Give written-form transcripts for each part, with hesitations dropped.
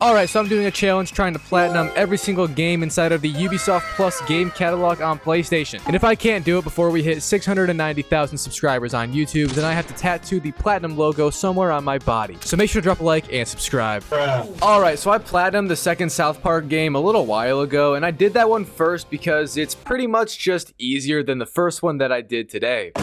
Alright, so I'm doing a challenge trying to platinum every single game inside of the Ubisoft Plus game catalog on PlayStation. And if I can't do it before we hit 690,000 subscribers on YouTube, then I have to tattoo the platinum logo somewhere on my body. So make sure to drop a like and subscribe. Alright, so I platinumed the second South Park game a little while ago, and I did that one first because it's pretty much just easier than the first one that I did today.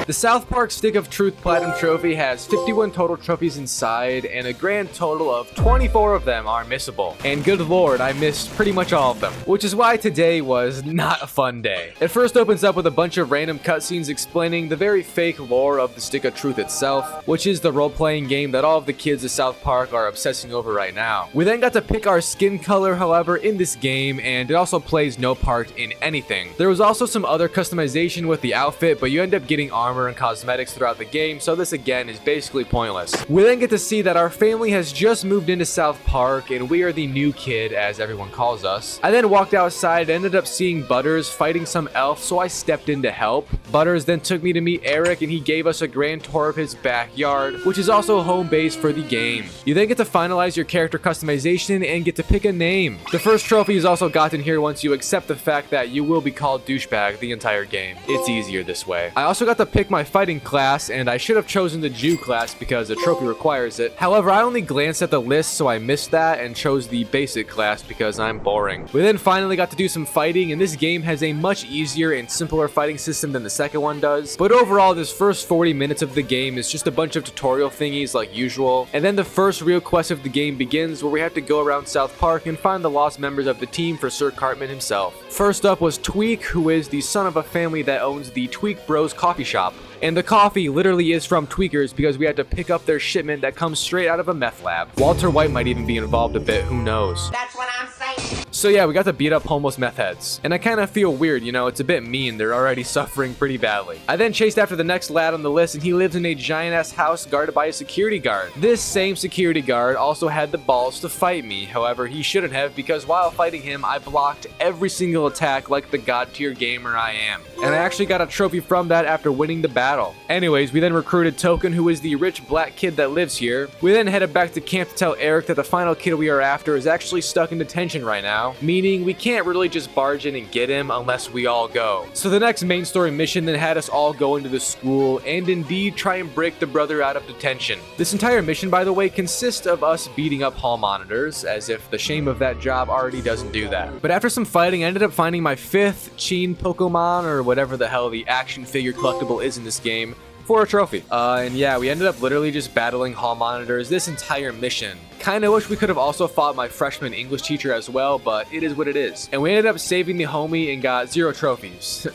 The South Park Stick of Truth Platinum Trophy has 51 total trophies inside, and a grand total of 24 of them are missable. And good lord, I missed pretty much all of them, which is why today was not a fun day. It first opens up with a bunch of random cutscenes explaining the very fake lore of the Stick of Truth itself, which is the role-playing game that all of the kids of South Park are obsessing over right now. We then got to pick our skin color, however, in this game, and it also plays no part in anything. There was also some other customization with the outfit, but you end up getting armor and cosmetics throughout the game, so this again is basically pointless. We then get to see that our family has just moved into South Park, and we are the new kid, as everyone calls us. I then walked outside and ended up seeing Butters fighting some elf, so I stepped in to help. Butters then took me to meet Eric, and he gave us a grand tour of his backyard, which is also home base for the game. You then get to finalize your character customization and get to pick a name. The first trophy is also gotten here once you accept the fact that you will be called douchebag the entire game. It's easier this way. I also got to pick my fighting class, and I should have chosen the Jew class because the trophy requires it. However, I only glanced at the list, so I missed that and chose the basic class because I'm boring. We then finally got to do some fighting, and this game has a much easier and simpler fighting system than the second one does. But overall, this first 40 minutes of the game is just a bunch of tutorial thingies like usual, and then the first real quest of the game begins, where we have to go around South Park and find the lost members of the team for Sir Cartman himself. First up was Tweak, who is the son of a family that owns the Tweak Bros coffee shop. And the coffee literally is from Tweakers because we had to pick up their shipment that comes straight out of a meth lab. Walter White might even be involved a bit, who knows. That's what I'm saying. So yeah, we got to beat up homeless meth heads. And I kind of feel weird, you know, it's a bit mean, they're already suffering pretty badly. I then chased after the next lad on the list, and he lives in a giant ass house guarded by a security guard. This same security guard also had the balls to fight me, however he shouldn't have, because while fighting him I blocked every single attack like the god tier gamer I am. And I actually got a trophy from that after winning the battle. Anyways, we then recruited Token, who is the rich black kid that lives here. We then headed back to camp to tell Eric that the final kid we are after is actually stuck in detention right now, meaning we can't really just barge in and get him unless we all go. So the next main story mission then had us all go into the school and indeed try and break the brother out of detention. This entire mission, by the way, consists of us beating up hall monitors, as if the shame of that job already doesn't do that. But after some fighting, I ended up finding my 5th Cheen Pokemon, or whatever the hell the action figure collectible is in this game, for a trophy. And yeah, we ended up literally just battling hall monitors this entire mission. Kinda wish we could have also fought my freshman English teacher as well, but it is what it is. And we ended up saving the homie and got 0 trophies.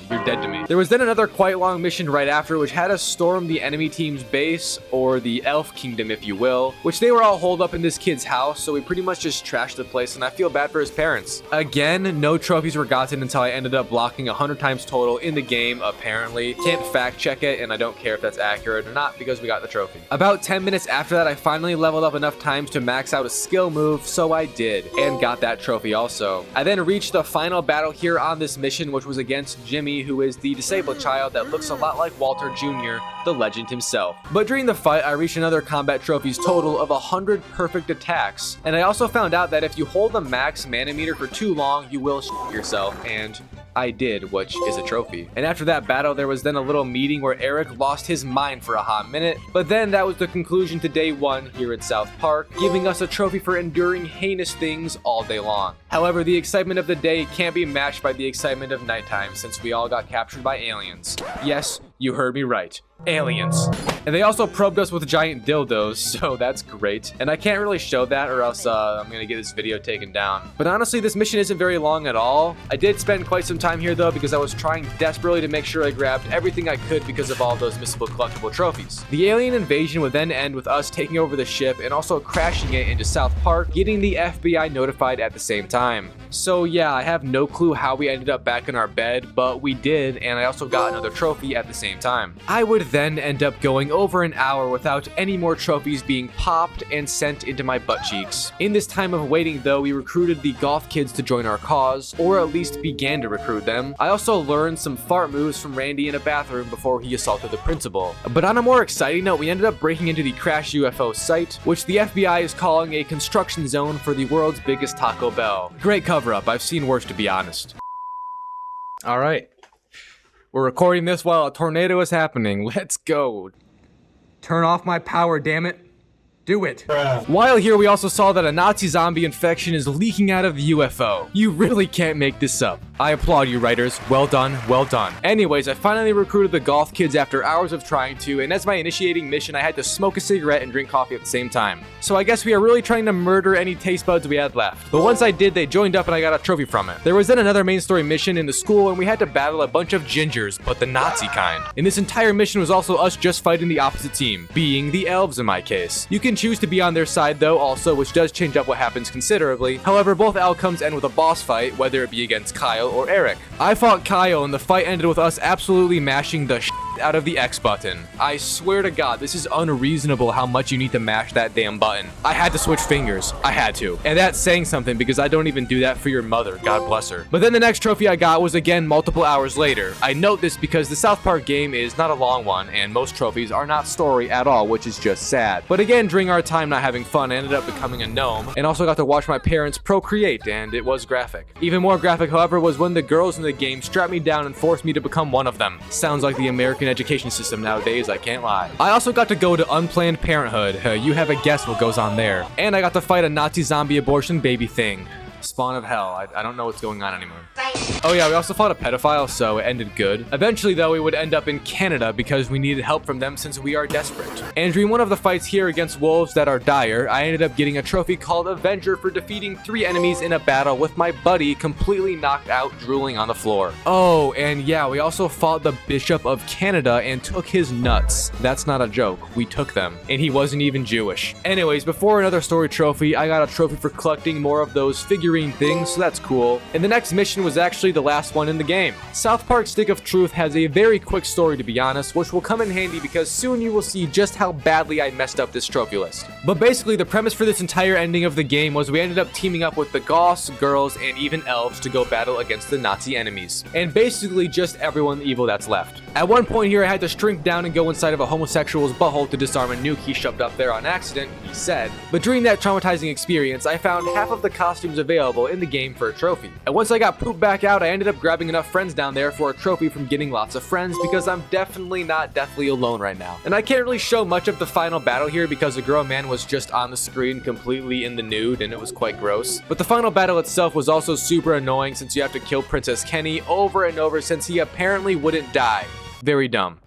You're dead to me. There was then another quite long mission right after, which had us storm the enemy team's base, or the elf kingdom if you will, which they were all holed up in this kid's house, so we pretty much just trashed the place, and I feel bad for his parents. Again, no trophies were gotten until I ended up blocking 100 times total in the game, apparently. Can't fact check it, and I don't care if that's accurate or not because we got the trophy. About 10 minutes after that, I finally leveled up enough times to max out a skill move, so I did, and got that trophy also. I then reached the final battle here on this mission, which was against Jimmy, who is the disabled child that looks a lot like Walter Jr., the legend himself. But during the fight, I reached another combat trophies total of 100 perfect attacks, and I also found out that if you hold the max mana meter for too long, you will shit yourself, and I did, which is a trophy. And after that battle, there was then a little meeting where Eric lost his mind for a hot minute, but then that was the conclusion to day 1 here at South Park, giving us a trophy for enduring heinous things all day long. However, the excitement of the day can't be matched by the excitement of nighttime, since we all got captured by aliens. Yes, you heard me right. Aliens. And they also probed us with giant dildos, so that's great. And I can't really show that or else I'm gonna get this video taken down. But honestly, this mission isn't very long at all. I did spend quite some time here though because I was trying desperately to make sure I grabbed everything I could because of all those missable collectible trophies. The alien invasion would then end with us taking over the ship and also crashing it into South Park, getting the FBI notified at the same time. So yeah, I have no clue how we ended up back in our bed, but we did, and I also got another trophy at the same same time. I would then end up going over an hour without any more trophies being popped and sent into my butt cheeks. In this time of waiting though, we recruited the goth kids to join our cause, or at least began to recruit them. I also learned some fart moves from Randy in a bathroom before he assaulted the principal. But on a more exciting note, we ended up breaking into the Crash UFO site, which the FBI is calling a construction zone for the world's biggest Taco Bell. Great cover-up, I've seen worse to be honest. Alright. We're recording this while a tornado is happening. Let's go. Turn off my power, damn it. Do it. While here, we also saw that a Nazi zombie infection is leaking out of the UFO. You really can't make this up. I applaud you, writers. Well done, well done. Anyways, I finally recruited the goth kids after hours of trying to, and as my initiating mission, I had to smoke a cigarette and drink coffee at the same time. So I guess we are really trying to murder any taste buds we had left. But once I did, they joined up and I got a trophy from it. There was then another main story mission in the school, and we had to battle a bunch of gingers, but the Nazi kind. And this entire mission was also us just fighting the opposite team, being the elves in my case. You can choose to be on their side though also, which does change up what happens considerably. However, both outcomes end with a boss fight, whether it be against Kyle or Eric. I fought Kyle and the fight ended with us absolutely mashing the shit out of the X button. I swear to God, this is unreasonable how much you need to mash that damn button. I had to switch fingers. I had to. And that's saying something because I don't even do that for your mother. God bless her. But then the next trophy I got was again multiple hours later. I note this because the South Park game is not a long one and most trophies are not story at all, which is just sad. But again, during our time not having fun, I ended up becoming a gnome and also got to watch my parents procreate, and it was graphic. Even more graphic, however, was when the girls in the game strapped me down and forced me to become one of them. Sounds like the American education system nowadays, I can't lie. I also got to go to Unplanned Parenthood. You have a guess what goes on there. And I got to fight a Nazi zombie abortion baby thing. Spawn of hell. I don't know what's going on anymore. Oh yeah, we also fought a pedophile, so it ended good. Eventually though, we would end up in Canada because we needed help from them since we are desperate. And during one of the fights here against wolves that are dire, I ended up getting a trophy called Avenger for defeating 3 enemies in a battle with my buddy completely knocked out, drooling on the floor. Oh, and yeah, we also fought the Bishop of Canada and took his nuts. That's not a joke. We took them. And he wasn't even Jewish. Anyways, before another story trophy, I got a trophy for collecting more of those figurine things, so that's cool. And the next mission was actually the last one in the game. South Park Stick of Truth has a very quick story to be honest, which will come in handy because soon you will see just how badly I messed up this trophy list. But basically the premise for this entire ending of the game was we ended up teaming up with the goths, girls, and even elves to go battle against the Nazi enemies. And basically just everyone evil that's left. At one point here I had to shrink down and go inside of a homosexual's butthole to disarm a nuke he shoved up there on accident, he said. But during that traumatizing experience, I found half of the costumes available in the game for a trophy. And once I got pooped back out, I ended up grabbing enough friends down there for a trophy from getting lots of friends because I'm definitely not deathly alone right now. And I can't really show much of the final battle here because the girl man was just on the screen completely in the nude and it was quite gross. But the final battle itself was also super annoying since you have to kill Princess Kenny over and over since he apparently wouldn't die. Very dumb.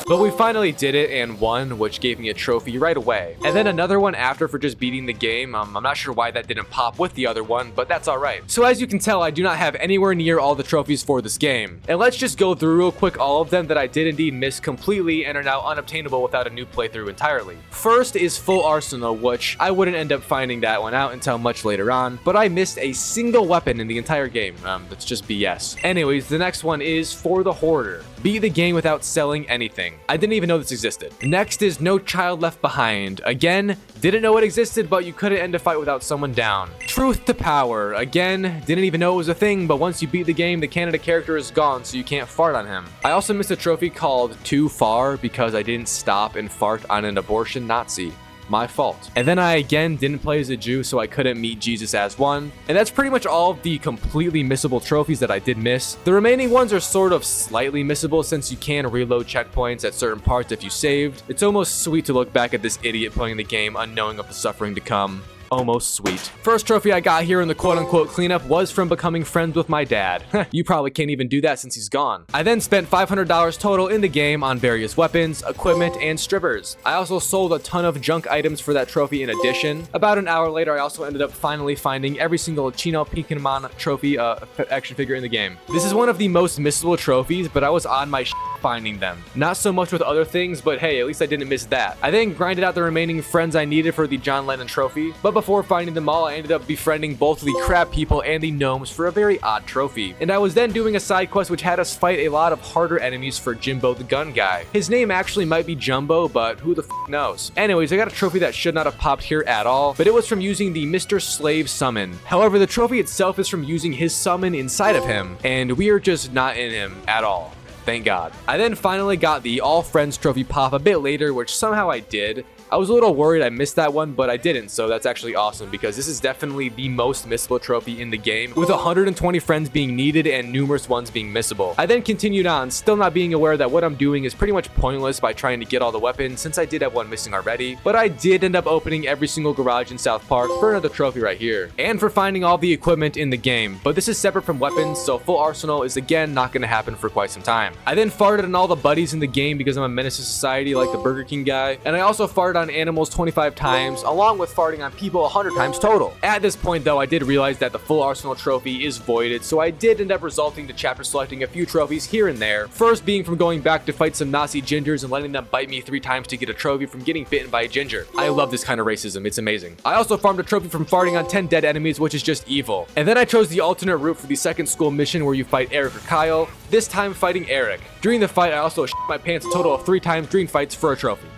But we finally did it and won, which gave me a trophy right away. And then another one after for just beating the game. I'm not sure why that didn't pop with the other one, but that's alright. So as you can tell, I do not have anywhere near all the trophies for this game. And let's just go through real quick all of them that I did indeed miss completely and are now unobtainable without a new playthrough entirely. First is Full Arsenal, which I wouldn't end up finding that one out until much later on, but I missed a single weapon in the entire game. That's just BS. Anyways, the next one is For the Hoarder. Beat the game without selling anything. I didn't even know this existed. Next is No Child Left Behind. Again, didn't know it existed, but you couldn't end a fight without someone down. Truth to Power. Again, didn't even know it was a thing, but once you beat the game, the Canada character is gone, so you can't fart on him. I also missed a trophy called Too Far because I didn't stop and fart on an abortion Nazi. My fault. And then I again didn't play as a Jew, so I couldn't meet Jesus as one. And that's pretty much all of the completely missable trophies that I did miss. The remaining ones are sort of slightly missable since you can reload checkpoints at certain parts if you saved. It's almost sweet to look back at this idiot playing the game unknowing of the suffering to come. Almost sweet. First trophy I got here in the quote-unquote cleanup was from becoming friends with my dad. You probably can't even do that since he's gone. I then spent $500 total in the game on various weapons, equipment, and strippers. I also sold a ton of junk items for that trophy in addition. About an hour later, I also ended up finally finding every single Chino Pinkman trophy action figure in the game. This is one of the most missable trophies, but I was on my finding them. Not so much with other things, but hey, at least I didn't miss that. I then grinded out the remaining friends I needed for the John Lennon trophy, but before finding them all, I ended up befriending both the crab people and the gnomes for a very odd trophy. And I was then doing a side quest which had us fight a lot of harder enemies for Jimbo the gun guy. His name actually might be Jumbo, but who the f knows. Anyways, I got a trophy that should not have popped here at all, but it was from using the Mr. Slave summon. However, the trophy itself is from using his summon inside of him, and we are just not in him at all. Thank God. I then finally got the All Friends trophy pop a bit later, which somehow I did. I was a little worried I missed that one, but I didn't, so that's actually awesome because this is definitely the most missable trophy in the game, with 120 friends being needed and numerous ones being missable. I then continued on, still not being aware that what I'm doing is pretty much pointless by trying to get all the weapons since I did have one missing already, but I did end up opening every single garage in South Park for another trophy right here, and for finding all the equipment in the game, but this is separate from weapons, so full arsenal is again not going to happen for quite some time. I then farted on all the buddies in the game because I'm a menace to society like the Burger King guy, and I also farted on animals 25 times, along with farting on people 100 times total. At this point though, I did realize that the full arsenal trophy is voided, so I did end up resorting to chapter selecting a few trophies here and there. First being from going back to fight some Nazi gingers and letting them bite me 3 times to get a trophy from getting bitten by a ginger. I love this kind of racism, it's amazing. I also farmed a trophy from farting on 10 dead enemies, which is just evil. And then I chose the alternate route for the second school mission where you fight Eric or Kyle, this time fighting Eric. During the fight, I also shit my pants a total of 3 times during fights for a trophy.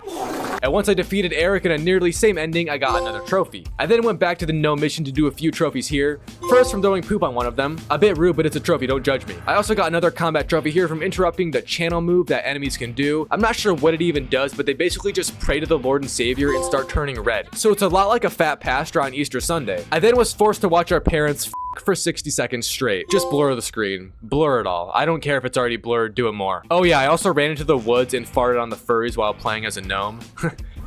And once I defeated Eric in a nearly same ending, I got another trophy. I then went back to the gnome mission to do a few trophies here. First from throwing poop on one of them. A bit rude, but it's a trophy, don't judge me. I also got another combat trophy here from interrupting the channel move that enemies can do. I'm not sure what it even does, but they basically just pray to the Lord and Savior and start turning red. So it's a lot like a fat pastor on Easter Sunday. I then was forced to watch our parents for 60 seconds straight. Just blur the screen. Blur it all. I don't care if it's already blurred, do it more. Oh yeah, I also ran into the woods and farted on the furries while playing as a gnome.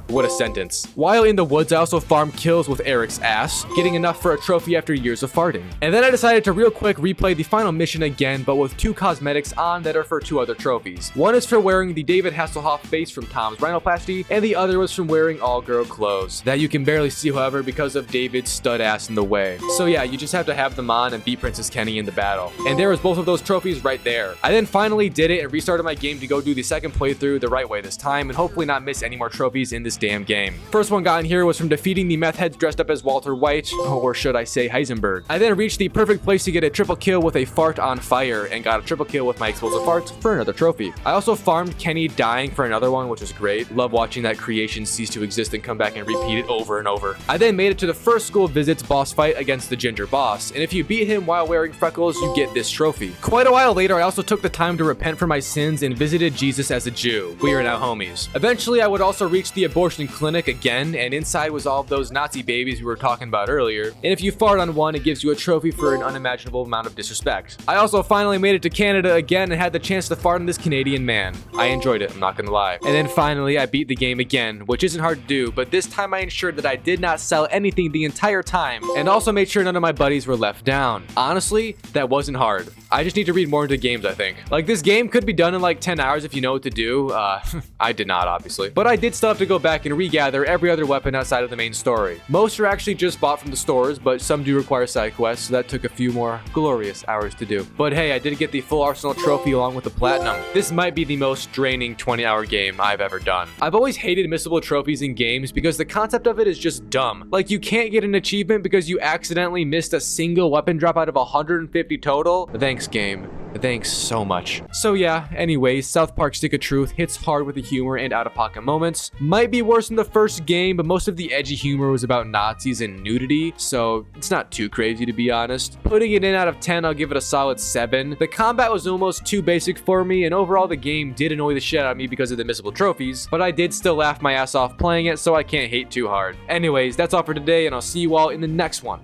What a sentence. While in the woods, I also farmed kills with Eric's ass, getting enough for a trophy after years of farting. And then I decided to real quick replay the final mission again, but with 2 cosmetics on that are for 2 other trophies. One is for wearing the David Hasselhoff face from Tom's Rhinoplasty, and the other was from wearing all-girl clothes, that you can barely see, however, because of David's stud ass in the way. So yeah, you just have to have them on and beat Princess Kenny in the battle. And there was both of those trophies right there. I then finally did it and restarted my game to go do the second playthrough the right way this time, and hopefully not miss any more trophies in this damn game. First one got in here was from defeating the meth heads dressed up as Walter White, or should I say Heisenberg. I then reached the perfect place to get a triple kill with a fart on fire, and got a triple kill with my explosive farts for another trophy. I also farmed Kenny dying for another one, which was great. Love watching that creation cease to exist and come back and repeat it over and over. I then made it to the first school visits boss fight against the ginger boss, and if you beat him while wearing freckles, you get this trophy. Quite a while later, I also took the time to repent for my sins and visited Jesus as a Jew. We are now homies. Eventually, I would also reach the abortion clinic again, and inside was all of those Nazi babies we were talking about earlier, and if you fart on one, it gives you a trophy for an unimaginable amount of disrespect. I also finally made it to Canada again and had the chance to fart on this Canadian man. I enjoyed it, I'm not gonna lie. And then finally, I beat the game again, which isn't hard to do, but this time I ensured that I did not sell anything the entire time, and also made sure none of my buddies were left down. Honestly, that wasn't hard. I just need to read more into games, I think. Like, this game could be done in like 10 hours if you know what to do. I did not, obviously. But I did still have to go back and regather every other weapon outside of the main story. Most are actually just bought from the stores, but some do require side quests, so that took a few more glorious hours to do. But hey, I did get the full arsenal trophy along with the platinum. This might be the most draining 20-hour game I've ever done. I've always hated missable trophies in games because the concept of it is just dumb. Like, you can't get an achievement because you accidentally missed a single weapon drop out of 150 total. Thanks, game. Thanks so much. So yeah, anyways, South Park Stick of Truth hits hard with the humor and out-of-pocket moments. Might be worse than the first game, but most of the edgy humor was about Nazis and nudity, so it's not too crazy to be honest. Putting it in out of 10, I'll give it a solid 7. The combat was almost too basic for me, and overall the game did annoy the shit out of me because of the missable trophies, but I did still laugh my ass off playing it, so I can't hate too hard. Anyways, that's all for today, and I'll see you all in the next one.